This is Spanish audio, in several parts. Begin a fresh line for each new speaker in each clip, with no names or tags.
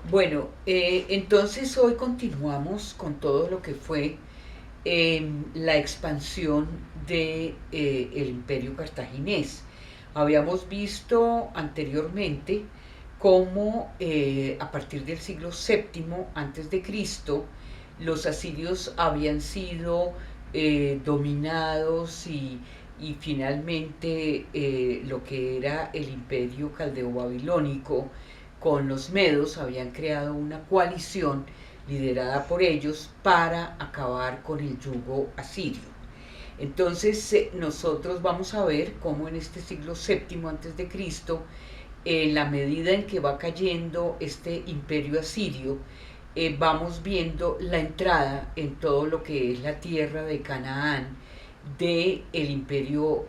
Bueno, entonces hoy continuamos con todo lo que fue la expansión del Imperio Cartaginés. Habíamos visto anteriormente cómo a partir del siglo VII antes de Cristo los asirios habían sido dominados y finalmente lo que era el Imperio Caldeo-Babilónico con los medos habían creado una coalición liderada por ellos para acabar con el yugo asirio. Entonces nosotros vamos a ver cómo en este siglo VII antes de Cristo, en la medida en que va cayendo este imperio asirio, vamos viendo la entrada en todo lo que es la tierra de Canaán del imperio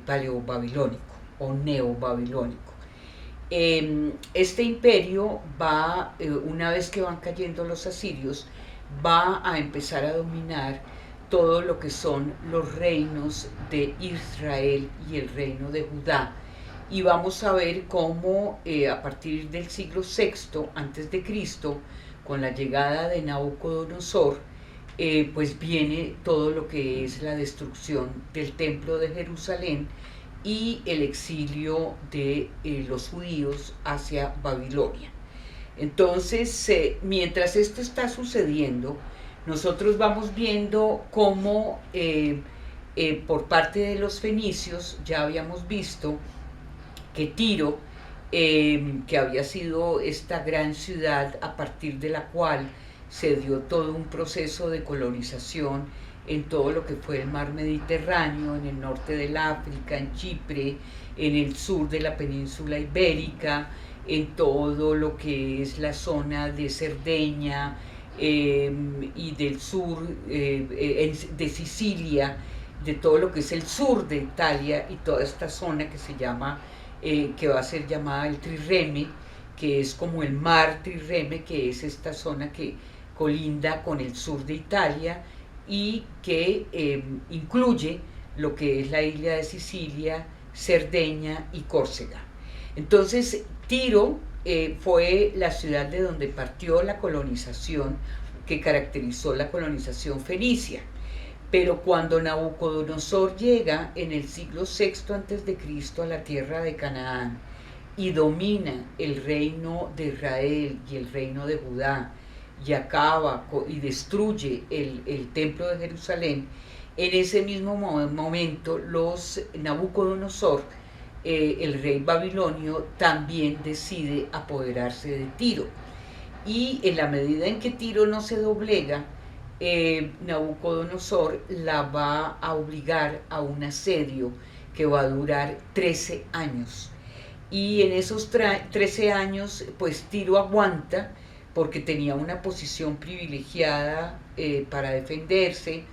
paleobabilónico o neobabilónico. Este imperio va, una vez que van cayendo los asirios, va a empezar a dominar todo lo que son los reinos de Israel y el reino de Judá. Y vamos a ver cómo a partir del siglo VI antes de Cristo, con la llegada de Nabucodonosor, pues viene todo lo que es la destrucción del templo de Jerusalén y el exilio de los judíos hacia Babilonia. Entonces, mientras esto está sucediendo, nosotros vamos viendo cómo por parte de los fenicios ya habíamos visto que Tiro, que había sido esta gran ciudad a partir de la cual se dio todo un proceso de colonización en todo lo que fue el mar Mediterráneo, en el norte del África, en Chipre, en el sur de la península ibérica, en todo lo que es la zona de Cerdeña y del sur de Sicilia, de todo lo que es el sur de Italia y toda esta zona que se llama, que va a ser llamada el Trirreme, que es como el mar Trirreme, que es esta zona que colinda con el sur de Italia y que incluye lo que es la isla de Sicilia, Cerdeña y Córcega. Entonces, Tiro fue la ciudad de donde partió la colonización que caracterizó la colonización fenicia. Pero cuando Nabucodonosor llega en el siglo VI antes de Cristo a la tierra de Canaán y domina el reino de Israel y el reino de Judá y acaba y destruye el templo de Jerusalén, en ese mismo momento los Nabucodonosor, el rey babilonio, también decide apoderarse de Tiro. Y en la medida en que Tiro no se doblega, Nabucodonosor la va a obligar a un asedio que va a durar 13 años. Y en esos 13 años, pues Tiro aguanta porque tenía una posición privilegiada para defenderse,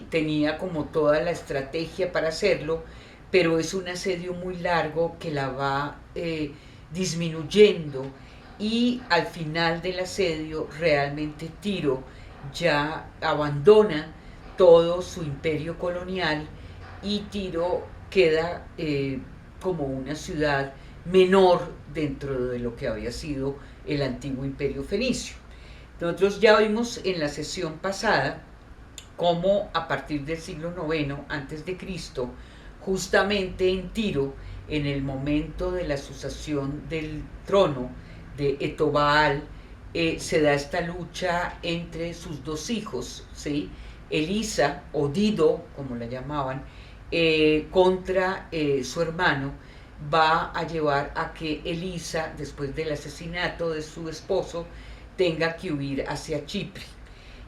tenía como toda la estrategia para hacerlo, pero es un asedio muy largo que la va disminuyendo y al final del asedio realmente Tiro ya abandona todo su imperio colonial y Tiro queda como una ciudad menor dentro de lo que había sido el antiguo imperio fenicio. Nosotros ya vimos en la sesión pasada cómo a partir del siglo IX antes de Cristo, justamente en Tiro, en el momento de la sucesión del trono de Etobaal, se da esta lucha entre sus dos hijos, ¿sí? Elisa, o Dido, como la llamaban, contra su hermano, va a llevar a que Elisa, después del asesinato de su esposo, tenga que huir hacia Chipre.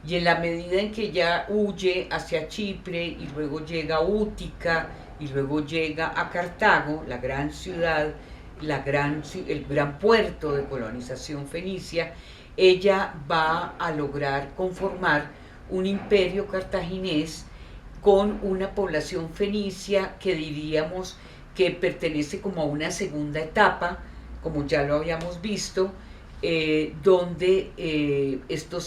Y en la medida en que ella huye hacia Chipre y luego llega a Útica y luego llega a Cartago, la gran ciudad, el gran puerto de colonización fenicia, ella va a lograr conformar un imperio cartaginés con una población fenicia que diríamos que pertenece como a una segunda etapa, como ya lo habíamos visto, donde esta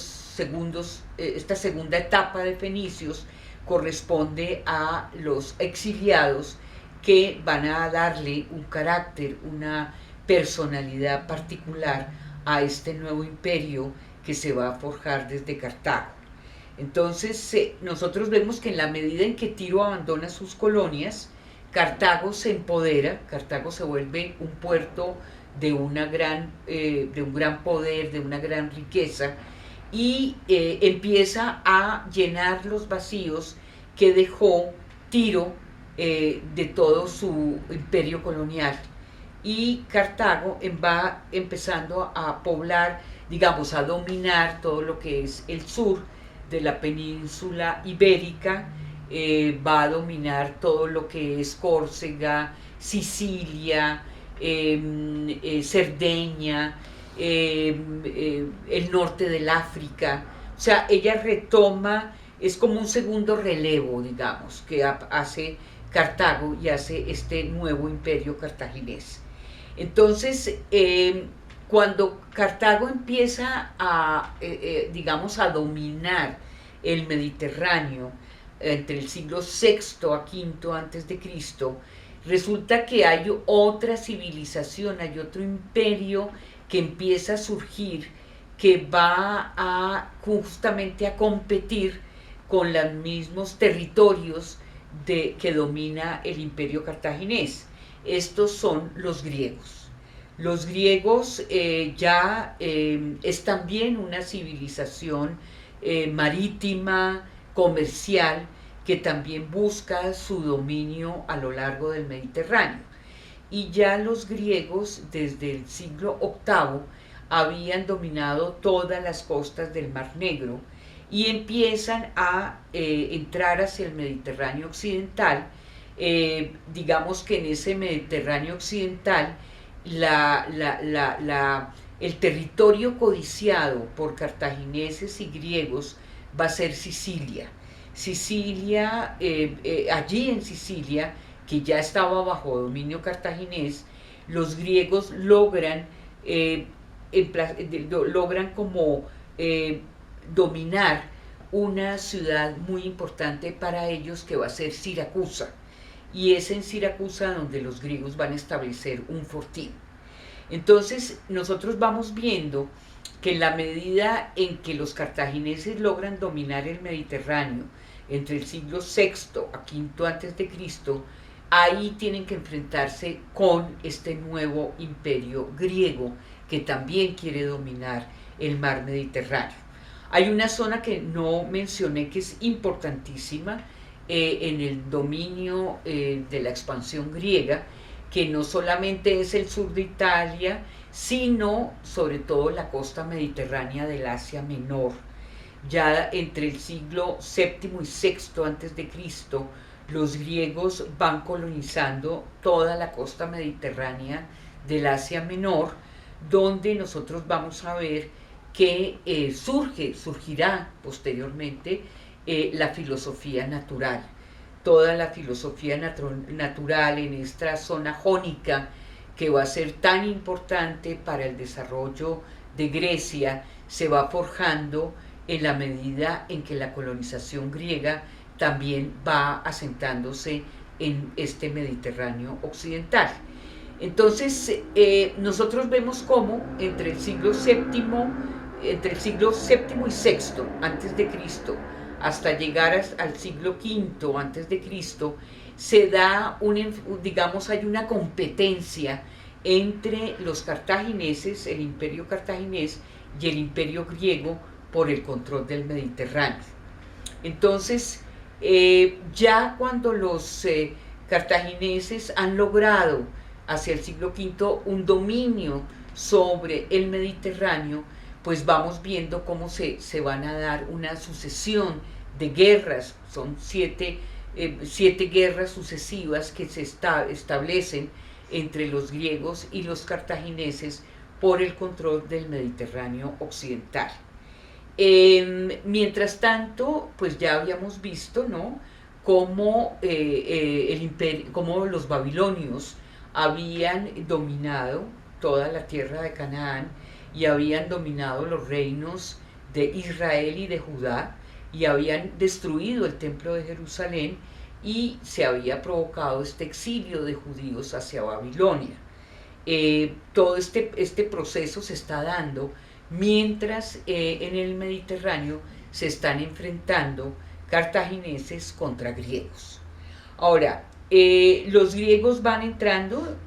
segunda etapa de fenicios corresponde a los exiliados que van a darle un carácter, una personalidad particular a este nuevo imperio que se va a forjar desde Cartago. Entonces, nosotros vemos que en la medida en que Tiro abandona sus colonias, Cartago se empodera, Cartago se vuelve un puerto de un gran poder, de una gran riqueza, y empieza a llenar los vacíos que dejó Tiro de todo su imperio colonial. Y Cartago va empezando a poblar, digamos, a dominar todo lo que es el sur de la península ibérica, va a dominar todo lo que es Córcega, Sicilia, Cerdeña, el norte del África. O sea, ella retoma, es como un segundo relevo, digamos, que hace Cartago y hace este nuevo imperio cartaginés. Entonces, cuando Cartago empieza a, digamos, a dominar el Mediterráneo entre el siglo VI a V antes de Cristo, resulta que hay otra civilización, hay otro imperio que empieza a surgir, que va a justamente a competir con los mismos territorios que domina el imperio cartaginés. Estos son los griegos. Los griegos es también una civilización marítima, comercial, que también busca su dominio a lo largo del Mediterráneo. Y ya los griegos desde el siglo VIII habían dominado todas las costas del Mar Negro y empiezan a entrar hacia el Mediterráneo occidental. Digamos que en ese Mediterráneo occidental el territorio codiciado por cartagineses y griegos va a ser Sicilia. Allí en Sicilia, que ya estaba bajo dominio cartaginés, los griegos logran como dominar una ciudad muy importante para ellos que va a ser Siracusa. Y es en Siracusa donde los griegos van a establecer un fortín. Entonces nosotros vamos viendo que en la medida en que los cartagineses logran dominar el Mediterráneo entre el siglo VI a V antes de Cristo, ahí tienen que enfrentarse con este nuevo imperio griego que también quiere dominar el mar Mediterráneo. Hay una zona que no mencioné que es importantísima en el dominio de la expansión griega, que no solamente es el sur de Italia, sino sobre todo la costa mediterránea del Asia Menor. Ya entre el siglo VII y VI antes de Cristo, los griegos van colonizando toda la costa mediterránea del Asia Menor, donde nosotros vamos a ver que surgirá posteriormente la filosofía natural. Toda la filosofía natural en esta zona jónica, que va a ser tan importante para el desarrollo de Grecia, se va forjando en la medida en que la colonización griega también va asentándose en este Mediterráneo occidental. Entonces, nosotros vemos cómo entre el siglo VII y VI antes de Cristo hasta llegar al siglo V antes de Cristo se da digamos, hay una competencia entre los cartagineses, el imperio cartaginés y el imperio griego por el control del Mediterráneo. Entonces, ya cuando los cartagineses han logrado hacia el siglo V un dominio sobre el Mediterráneo, pues vamos viendo cómo se van a dar una sucesión de guerras. Son siete guerras sucesivas que se establecen entre los griegos y los cartagineses por el control del Mediterráneo occidental. Mientras tanto, pues ya habíamos visto, ¿no?, cómo los babilonios habían dominado toda la tierra de Canaán y habían dominado los reinos de Israel y de Judá y habían destruido el templo de Jerusalén y se había provocado este exilio de judíos hacia Babilonia. Todo este proceso se está dando mientras en el Mediterráneo se están enfrentando cartagineses contra griegos. Ahora, los griegos van entrando,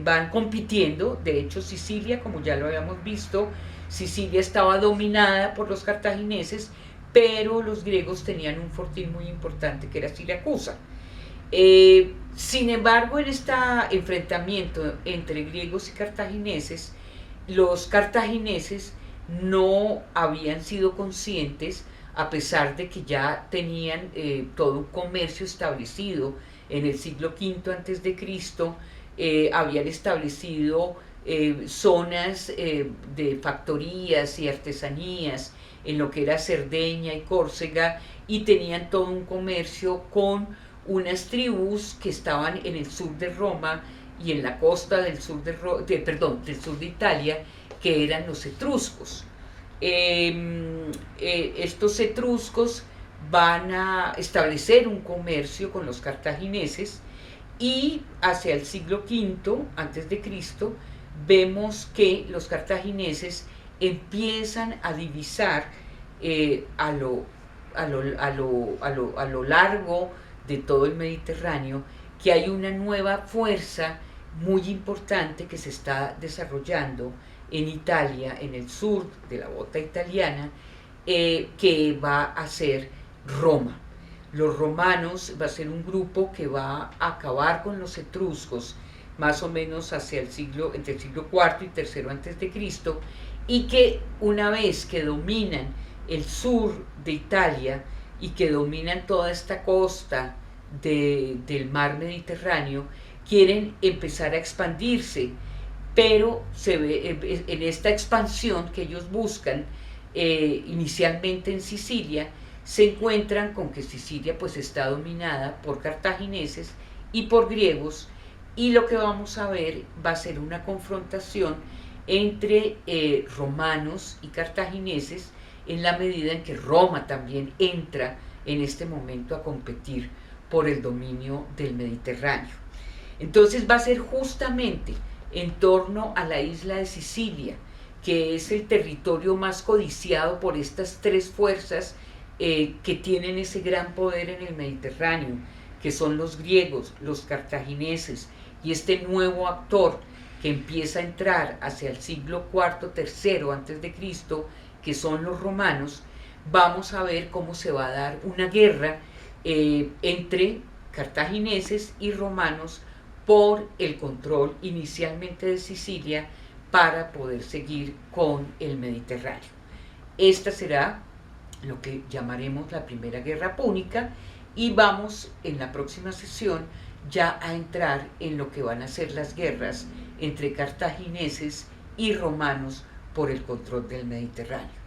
van compitiendo. De hecho, Sicilia, como ya lo habíamos visto, Sicilia estaba dominada por los cartagineses, pero los griegos tenían un fortín muy importante que era Siracusa. Sin embargo, en este enfrentamiento entre griegos y cartagineses, los cartagineses no habían sido conscientes, a pesar de que ya tenían todo un comercio establecido en el siglo V antes de Cristo, habían establecido zonas de factorías y artesanías en lo que era Cerdeña y Córcega, y tenían todo un comercio con unas tribus que estaban en el sur de Roma y en la costa del sur del sur de Italia, que eran los etruscos. Estos etruscos van a establecer un comercio con los cartagineses, y hacia el siglo V antes de Cristo vemos que los cartagineses empiezan a divisar a lo largo de todo el Mediterráneo que hay una nueva fuerza muy importante que se está desarrollando en Italia, en el sur de la bota italiana, que va a ser Roma. Los romanos va a ser un grupo que va a acabar con los etruscos más o menos hacia entre el siglo IV y III antes de Cristo, y que una vez que dominan el sur de Italia y que dominan toda esta costa del mar Mediterráneo, quieren empezar a expandirse, pero se ve en esta expansión que ellos buscan, inicialmente en Sicilia, se encuentran con que Sicilia pues está dominada por cartagineses y por griegos, y lo que vamos a ver va a ser una confrontación entre romanos y cartagineses, en la medida en que Roma también entra en este momento a competir por el dominio del Mediterráneo. Entonces va a ser justamente en torno a la isla de Sicilia, que es el territorio más codiciado por estas tres fuerzas que tienen ese gran poder en el Mediterráneo, que son los griegos, los cartagineses y este nuevo actor que empieza a entrar hacia el siglo IV, III antes de Cristo, que son los romanos. Vamos a ver cómo se va a dar una guerra entre cartagineses y romanos por el control inicialmente de Sicilia para poder seguir con el Mediterráneo. Esta será lo que llamaremos la Primera Guerra Púnica, y vamos en la próxima sesión ya a entrar en lo que van a ser las guerras entre cartagineses y romanos por el control del Mediterráneo.